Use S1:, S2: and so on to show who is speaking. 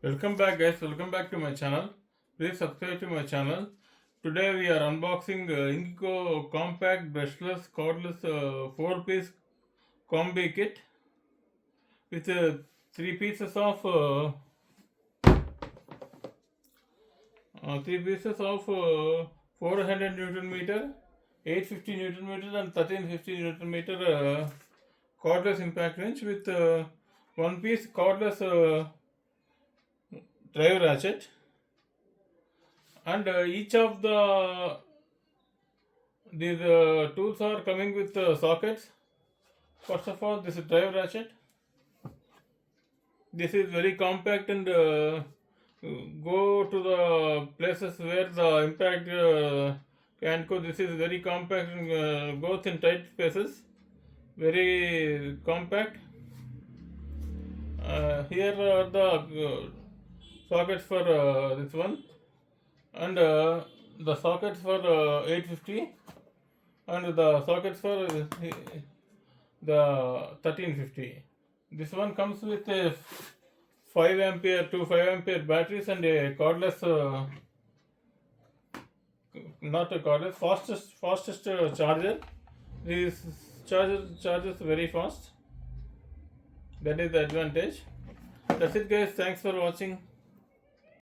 S1: Welcome back, guys. Welcome back to my channel. Please subscribe to my channel. Today we are unboxing ingco compact brushless cordless 4-piece combi kit with three pieces of 400 Newton meter, 850 Newton meter, and 1350 Newton meter cordless impact wrench with one piece cordless drive ratchet, and each of these tools are coming with sockets. First of all, this is drive ratchet. This is very compact and go to the places where the impact can go. This is very compact and goes in tight spaces. Very compact. Here are the sockets for this one, and the sockets for 850, and the sockets for the 1350. This one comes with a 5 ampere to 5 ampere batteries and a cordless, not a cordless, fastest charger. This charges very fast. That is the advantage. That's it, guys. Thanks for watching.